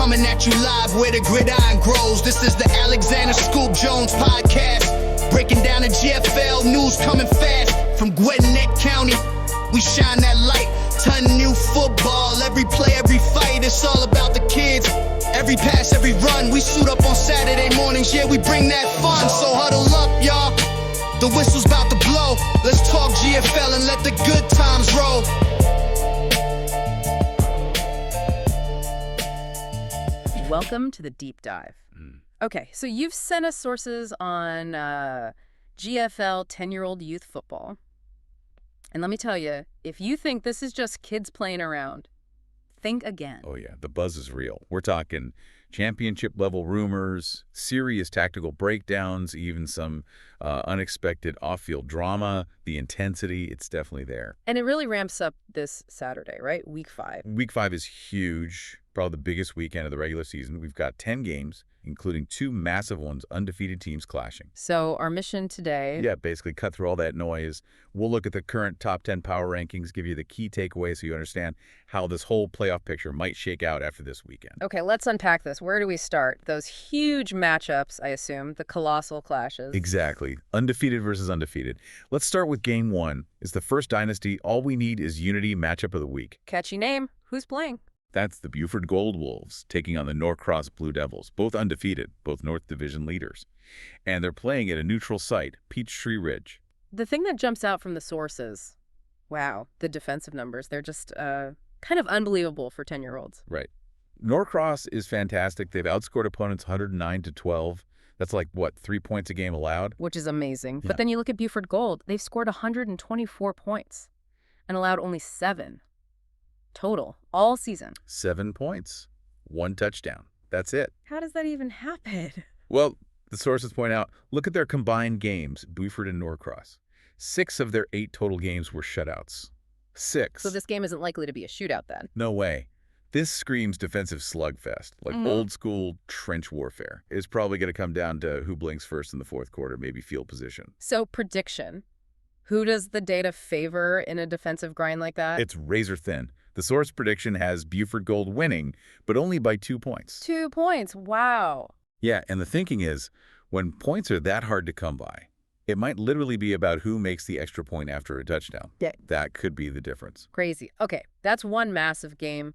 coming at you live where the gridiron grows. This is the Alexander Scoop Jones podcast. Breaking down the GFL news coming fast. From Gwinnett County, we shine that light. Ton new football, every play, every fight. It's all about the kids. Every pass, every run. We suit up on Saturday mornings, yeah, we bring that fun. So huddle up, y'all. The whistle's about to blow. Let's talk GFL and let the good times roll. Welcome to the deep dive. Okay, so you've sent us sources on GFL 10-year-old youth football. And let me tell you, if you think this is just kids playing around, think again. Oh, yeah. The buzz is real. We're talking championship-level rumors, serious tactical breakdowns, even some unexpected off-field drama. The intensity, it's definitely there. And it really ramps up this Saturday, right? Week 5. Week 5 is huge, probably the biggest weekend of the regular season. We've got 10 games, including 2 massive ones, undefeated teams clashing. So our mission today... Yeah, basically cut through all that noise. We'll look at the current top 10 power rankings, give you the key takeaways so you understand how this whole playoff picture might shake out after this weekend. Okay, let's unpack this. Where do we start? Those huge matchups, I assume, the colossal clashes. Exactly. Undefeated versus undefeated. Let's start with game 1. It's the Frst Dynasty. All we need is unity matchup of the week. Catchy name. Who's playing? That's the Buford-Gold Wolves taking on the Norcross Blue Devils, both undefeated, both North Division leaders. And they're playing at a neutral site, Peachtree Ridge. The thing that jumps out from the sources, wow, the defensive numbers, they're just kind of unbelievable for 10-year-olds. Right. Norcross is fantastic. They've outscored opponents 109-12. That's like, what, 3 points a game allowed? Which is amazing. Yeah. But then you look at Buford-Gold, they've scored 124 points and allowed only 7 total all season. 7 points, 1 touchdown. That's it. How does that even happen? Well, the sources point out, look at their combined games, Buford and Norcross. 6 of their 8 total games were shutouts. 6. So this game isn't likely to be a shootout then? No way. This screams defensive slugfest, like old-school trench warfare. It's probably going to come down to who blinks first in the fourth quarter, maybe field position. So prediction. Who does the data favor in a defensive grind like that? It's razor thin. The source prediction has Buford-Gold winning, but only by 2 points. 2 points. Wow. Yeah, and the thinking is, when points are that hard to come by, it might literally be about who makes the extra point after a touchdown. Yeah. That could be the difference. Crazy. Okay, that's one massive game.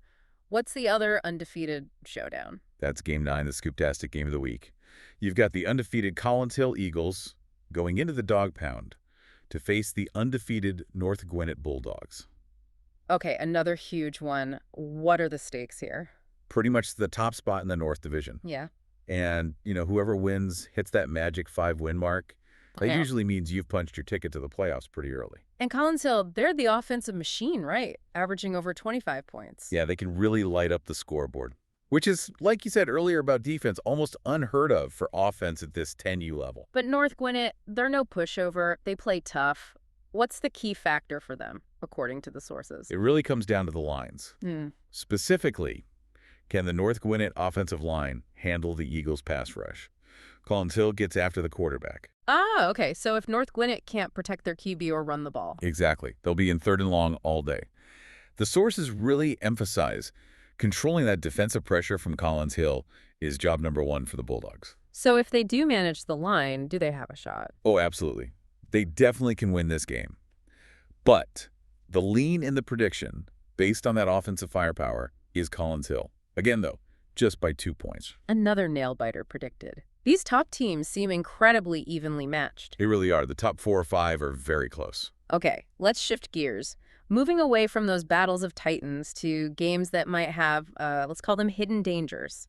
What's the other undefeated showdown? That's game 9, the Scoop-Tastic game of the week. You've got the undefeated Collins Hill Eagles going into the Dog Pound to face the undefeated North Gwinnett Bulldogs. Okay, another huge one. What are the stakes here? Pretty much the top spot in the North Division. Yeah. And, whoever wins, hits that magic 5-win mark, that Yeah. usually means you've punched your ticket to the playoffs pretty early. And Collins Hill, they're the offensive machine, right? Averaging over 25 points. Yeah, they can really light up the scoreboard, which is, like you said earlier about defense, almost unheard of for offense at this 10U level. But North Gwinnett, they're no pushover. They play tough. What's the key factor for them, according to the sources? It really comes down to the lines. Specifically, can the North Gwinnett offensive line handle the Eagles' pass rush? Collins Hill gets after the quarterback. Ah, okay. So if North Gwinnett can't protect their QB or run the ball. Exactly. They'll be in 3rd and long all day. The sources really emphasize controlling that defensive pressure from Collins Hill is job number 1 for the Bulldogs. So if they do manage the line, do they have a shot? Oh, absolutely. They definitely can win this game. But the lean in the prediction, based on that offensive firepower, is Collins Hill. Again, though, just by 2 points. Another nail-biter predicted. These top teams seem incredibly evenly matched. They really are. The top 4 or 5 are very close. Okay, let's shift gears. Moving away from those battles of titans to games that might have, let's call them hidden dangers.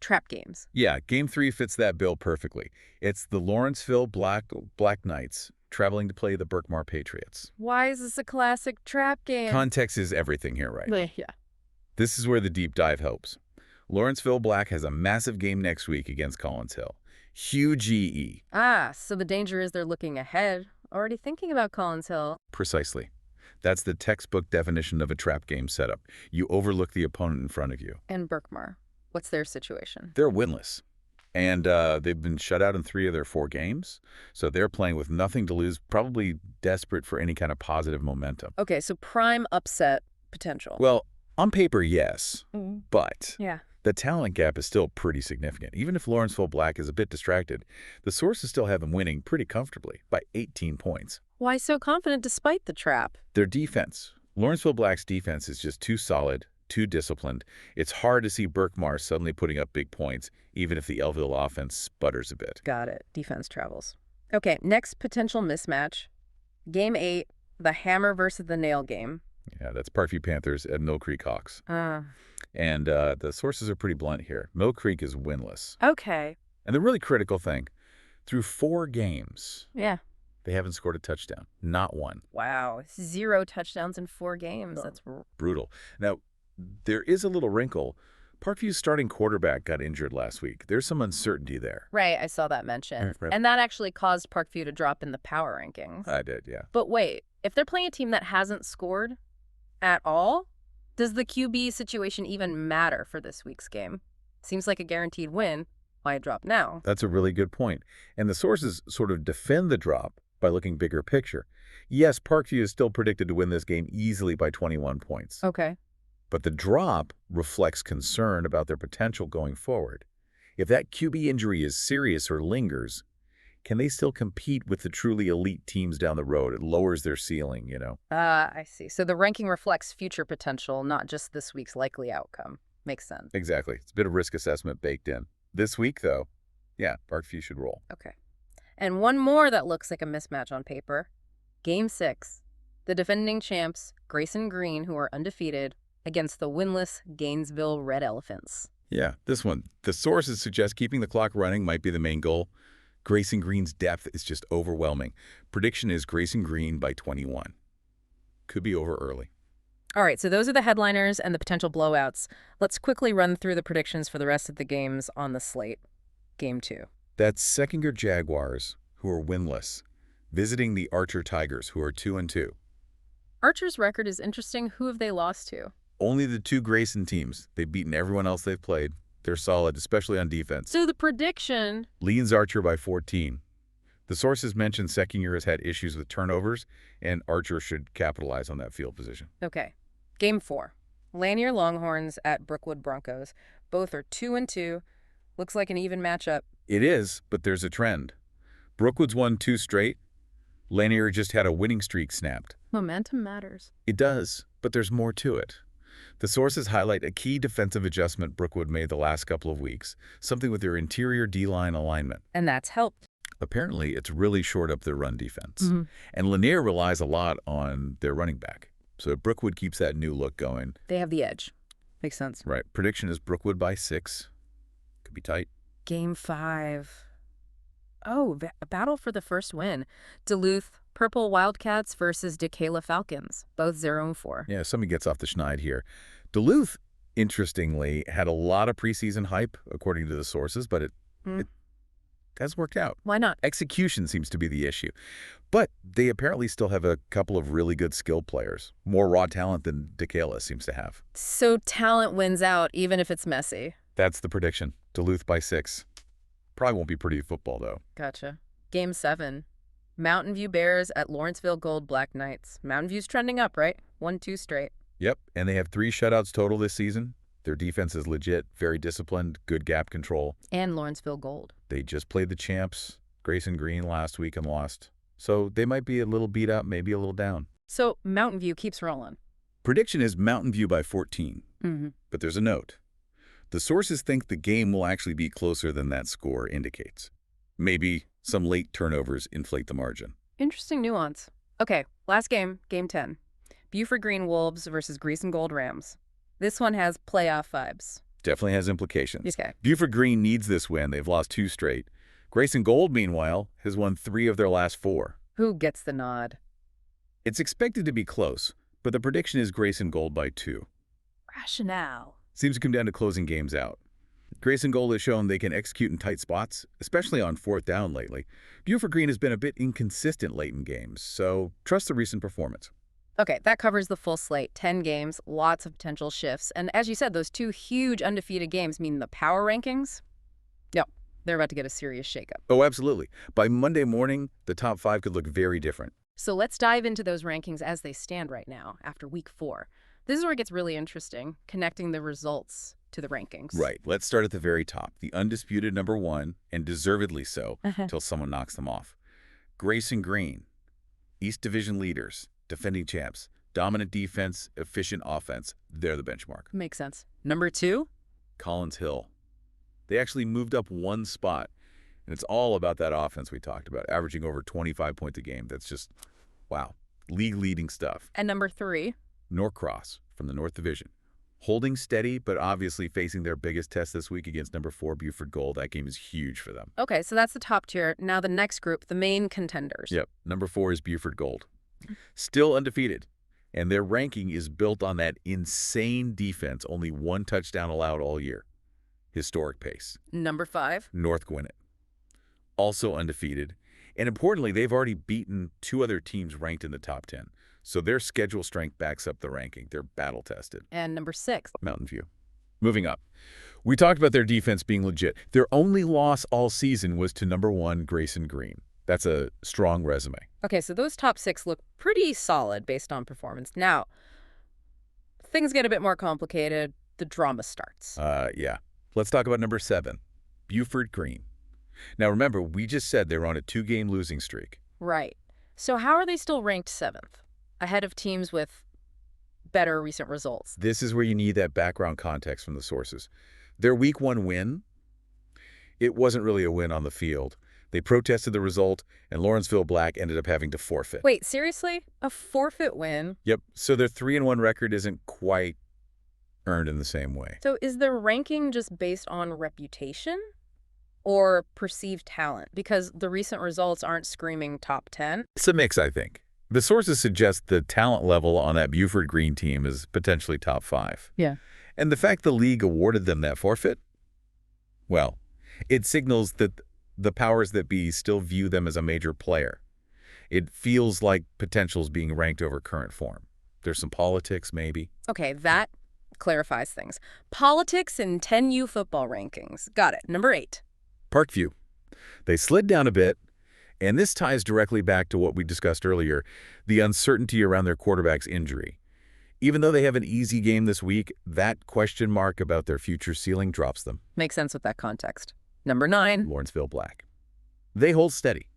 Trap games. Yeah, Game 3 fits that bill perfectly. It's the Lawrenceville-Black Knights traveling to play the Berkmar Patriots. Why is this a classic trap game? Context is everything here, right? Yeah. This is where the deep dive helps. Lawrenceville-Black has a massive game next week against Collins Hill. Huge EE. Ah, so the danger is they're looking ahead, already thinking about Collins Hill. Precisely. That's the textbook definition of a trap game setup. You overlook the opponent in front of you. And Berkmar, what's their situation? They're winless. And they've been shut out in 3 of their 4 games. So they're playing with nothing to lose, probably desperate for any kind of positive momentum. Okay, so prime upset potential. Well, on paper, yes. Mm. But Yeah. The talent gap is still pretty significant. Even if Lawrenceville-Black is a bit distracted, the sources still have them winning pretty comfortably by 18 points. Why so confident despite the trap? Their defense. Lawrenceville-Black's defense is just too solid, too disciplined. It's hard to see Berkmar suddenly putting up big points, even if the Elville offense sputters a bit. Got it. Defense travels. Okay, next potential mismatch. Game 8, the hammer versus the nail game. Yeah, that's Parkview Panthers at Mill Creek Hawks. And the sources are pretty blunt here. Mill Creek is winless. Okay. And the really critical thing, through 4 games, Yeah. they haven't scored a touchdown. Not one. Wow. 0 touchdowns in 4 games. That's Brutal. Now, there is a little wrinkle. Parkview's starting quarterback got injured last week. There's some uncertainty there. right. I saw that mentioned. Right. And that actually caused Parkview to drop in the power rankings. I did, yeah. But wait, if they're playing a team that hasn't scored at all, does the QB situation even matter for this week's game? Seems like a guaranteed win. Why drop now? That's a really good point. And the sources sort of defend the drop by looking bigger picture. Yes, Parkview is still predicted to win this game easily by 21 points. Okay. But the drop reflects concern about their potential going forward. If that QB injury is serious or lingers, can they still compete with the truly elite teams down the road? It lowers their ceiling, you know. I see. So the ranking reflects future potential, not just this week's likely outcome. Makes sense. Exactly. It's a bit of risk assessment baked in. This week, though, yeah, Parkview should roll. Okay. And one more that looks like a mismatch on paper. Game 6. The defending champs, Grayson-Green, who are undefeated, against the winless Gainesville Red Elephants. Yeah, this one. The sources suggest keeping the clock running might be the main goal. Grayson-Green's depth is just overwhelming. Prediction is Grayson-Green by 21. Could be over early. All right, so those are the headliners and the potential blowouts. Let's quickly run through the predictions for the rest of the games on the slate. Game 2. That's Seckinger Jaguars, who are winless, visiting the Archer Tigers, who are 2-2. Archer's record is interesting. Who have they lost to? Only the 2 Grayson teams. They've beaten everyone else they've played. They're solid, especially on defense. So the prediction... Leads Archer by 14. The sources mention Seckinger has had issues with turnovers, and Archer should capitalize on that field position. Okay. Game 4. Lanier Longhorns at Brookwood Broncos. Both are 2-2. Looks like an even matchup. It is, but there's a trend. Brookwood's won 2 straight. Lanier just had a winning streak snapped. Momentum matters. It does, but there's more to it. The sources highlight a key defensive adjustment Brookwood made the last couple of weeks, something with their interior D-line alignment. And that's helped. Apparently, it's really shored up their run defense. And Lanier relies a lot on their running back. So if Brookwood keeps that new look going... They have the edge. Makes sense. Right. Prediction is Brookwood by 6. Could be tight. Game 5. Oh, a battle for the first win. Duluth Purple Wildcats versus Dacula Falcons, both 0-4. Yeah, somebody gets off the schneid here. Duluth, interestingly, had a lot of preseason hype, according to the sources, but it has worked out. Why not? Execution seems to be the issue. But they apparently still have a couple of really good skill players. More raw talent than Dacula seems to have. So talent wins out, even if it's messy. That's the prediction. Duluth by 6. Probably won't be pretty football, though. Gotcha. Game 7. Mountain View Bears at Lawrenceville-Gold Black Knights. Mountain View's trending up, right? 1-2 straight. Yep, and they have 3 shutouts total this season. Their defense is legit, very disciplined, good gap control. And Lawrenceville-Gold. They just played the champs, Grayson-Green, last week and lost. So they might be a little beat up, maybe a little down. So Mountain View keeps rolling. Prediction is Mountain View by 14. But there's a note. The sources think the game will actually be closer than that score indicates. Maybe some late turnovers inflate the margin. Interesting nuance. Okay, last game, Game 10. Buford-Green Wolves versus Grayson-Gold Rams. This one has playoff vibes. Definitely has implications. Okay. Buford-Green needs this win. They've lost 2 straight. Grayson-Gold, meanwhile, has won 3 of their last 4. Who gets the nod? It's expected to be close, but the prediction is Grayson-Gold by 2. Rationale. Seems to come down to closing games out. Grayson-Gold has shown they can execute in tight spots, especially on 4th down lately. Buford-Green has been a bit inconsistent late in games, so trust the recent performance. Okay, that covers the full slate. 10 games, lots of potential shifts. And as you said, those 2 huge undefeated games mean the power rankings? Yep, they're about to get a serious shakeup. Oh, absolutely. By Monday morning, the top 5 could look very different. So let's dive into those rankings as they stand right now, after week 4. This is where it gets really interesting, connecting the results to the rankings. Right. Let's start at the very top. The undisputed number 1, and deservedly so, until someone knocks them off. Grayson-Green, East Division leaders, defending champs, dominant defense, efficient offense. They're the benchmark. Makes sense. Number 2? Collins Hill. They actually moved up 1 spot, and it's all about that offense we talked about, averaging over 25 points a game. That's just, wow, league-leading stuff. And number 3? Norcross from the North Division. Holding steady, but obviously facing their biggest test this week against number 4 Buford-Gold. That game is huge for them. Okay, so that's the top tier. Now the next group, the main contenders. Yep, number 4 is Buford-Gold. Still undefeated, and their ranking is built on that insane defense, only 1 touchdown allowed all year. Historic pace. Number 5? North Gwinnett. Also undefeated, and importantly, they've already beaten 2 other teams ranked in the top 10. So their schedule strength backs up the ranking. They're battle-tested. And number 6? Mountain View. Moving up. We talked about their defense being legit. Their only loss all season was to number 1 Grayson-Green. That's a strong resume. Okay, so those top 6 look pretty solid based on performance. Now, things get a bit more complicated. The drama starts. Yeah. Let's talk about number 7, Buford-Green. Now remember, we just said they were on a 2-game losing streak. Right. So how are they still ranked 7th? Ahead of teams with better recent results. This is where you need that background context from the sources. Their Week 1 win, it wasn't really a win on the field. They protested the result, and Lawrenceville-Black ended up having to forfeit. Wait, seriously? A forfeit win? Yep. So their 3-1 record isn't quite earned in the same way. So is their ranking just based on reputation or perceived talent? Because the recent results aren't screaming top 10. It's a mix, I think. The sources suggest the talent level on that Buford-Green team is potentially top 5. Yeah. And the fact the league awarded them that forfeit, well, it signals that the powers that be still view them as a major player. It feels like potential's being ranked over current form. There's some politics, maybe. Okay, that clarifies things. Politics in 10U football rankings. Got it. Number 8. Parkview. They slid down a bit. And this ties directly back to what we discussed earlier, the uncertainty around their quarterback's injury. Even though they have an easy game this week, that question mark about their future ceiling drops them. Makes sense with that context. Number 9. Lawrenceville-Black. They hold steady,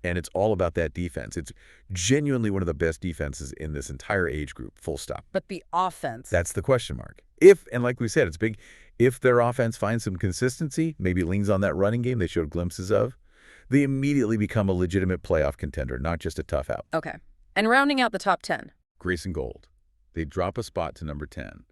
and it's all about that defense. It's genuinely one of the best defenses in this entire age group, full stop. But the offense. That's the question mark. If, and like we said, it's big, if their offense finds some consistency, maybe leans on that running game they showed glimpses of, they immediately become a legitimate playoff contender, not just a tough out. Okay. And rounding out the top 10. Grayson-Gold. They drop a spot to number 10,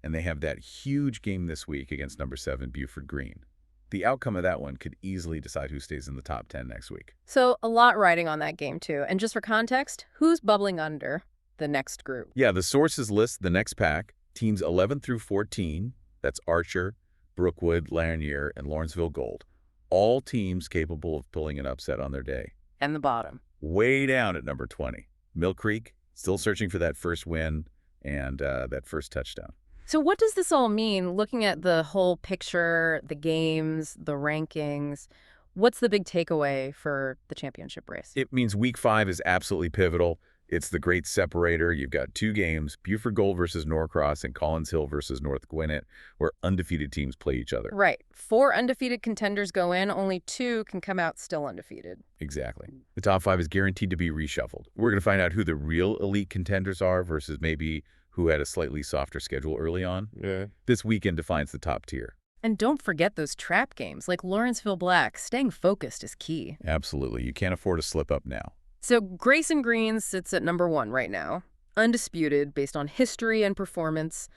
and they have that huge game this week against number 7, Buford-Green. The outcome of that one could easily decide who stays in the top 10 next week. So a lot riding on that game, too. And just for context, who's bubbling under the next group? Yeah, the sources list the next pack, teams 11 through 14. That's Archer, Brookwood, Lanier, and Lawrenceville-Gold. All teams capable of pulling an upset on their day. And the bottom. Way down at number 20. Mill Creek, still searching for that first win and that first touchdown. So what does this all mean, looking at the whole picture, the games, the rankings? What's the big takeaway for the championship race? It means Week 5 is absolutely pivotal. It's the great separator. You've got 2 games, Buford-Gold versus Norcross and Collins Hill versus North Gwinnett, where undefeated teams play each other. Right. 4 undefeated contenders go in. Only 2 can come out still undefeated. Exactly. The top 5 is guaranteed to be reshuffled. We're going to find out who the real elite contenders are versus maybe who had a slightly softer schedule early on. Yeah. This weekend defines the top tier. And don't forget those trap games like Lawrenceville-Black. Staying focused is key. Absolutely. You can't afford to slip up now. So Grayson-Green sits at number 1 right now, undisputed based on history and performance.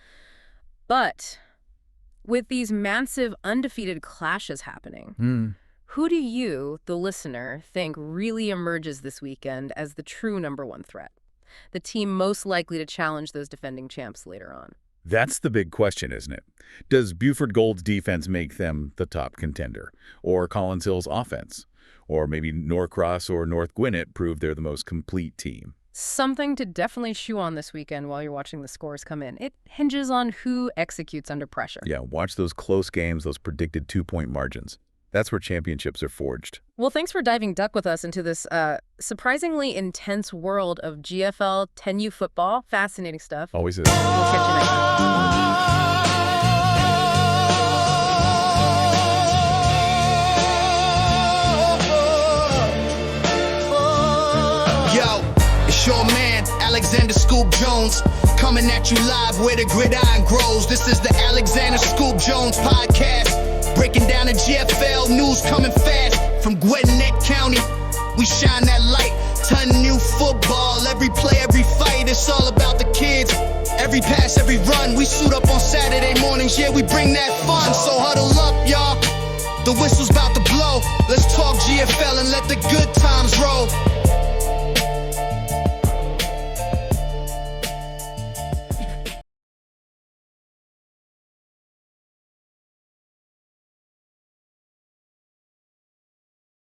But with these massive undefeated clashes happening, who do you, the listener, think really emerges this weekend as the true number 1 threat? The team most likely to challenge those defending champs later on? That's the big question, isn't it? Does Buford-Gold's defense make them the top contender? Or Collins Hill's offense? Or maybe Norcross or North Gwinnett prove they're the most complete team? Something to definitely chew on this weekend while you're watching the scores come in. It hinges on who executes under pressure. Yeah, watch those close games, those predicted 2-point margins. That's where championships are forged. Well, thanks for diving duck with us into this surprisingly intense world of GFL 10U football. Fascinating stuff. Always is. We'll catch you next time. Scoop Jones, coming at you live where the gridiron grows. This is the Alexander Scoop Jones podcast, breaking down the GFL news coming fast from Gwinnett County. We shine that light, ton new football, every play, every fight, it's all about the kids. Every pass, every run, we suit up on Saturday mornings, yeah, we bring that fun. So huddle up, y'all, the whistle's about to blow. Let's talk GFL and let the good times roll.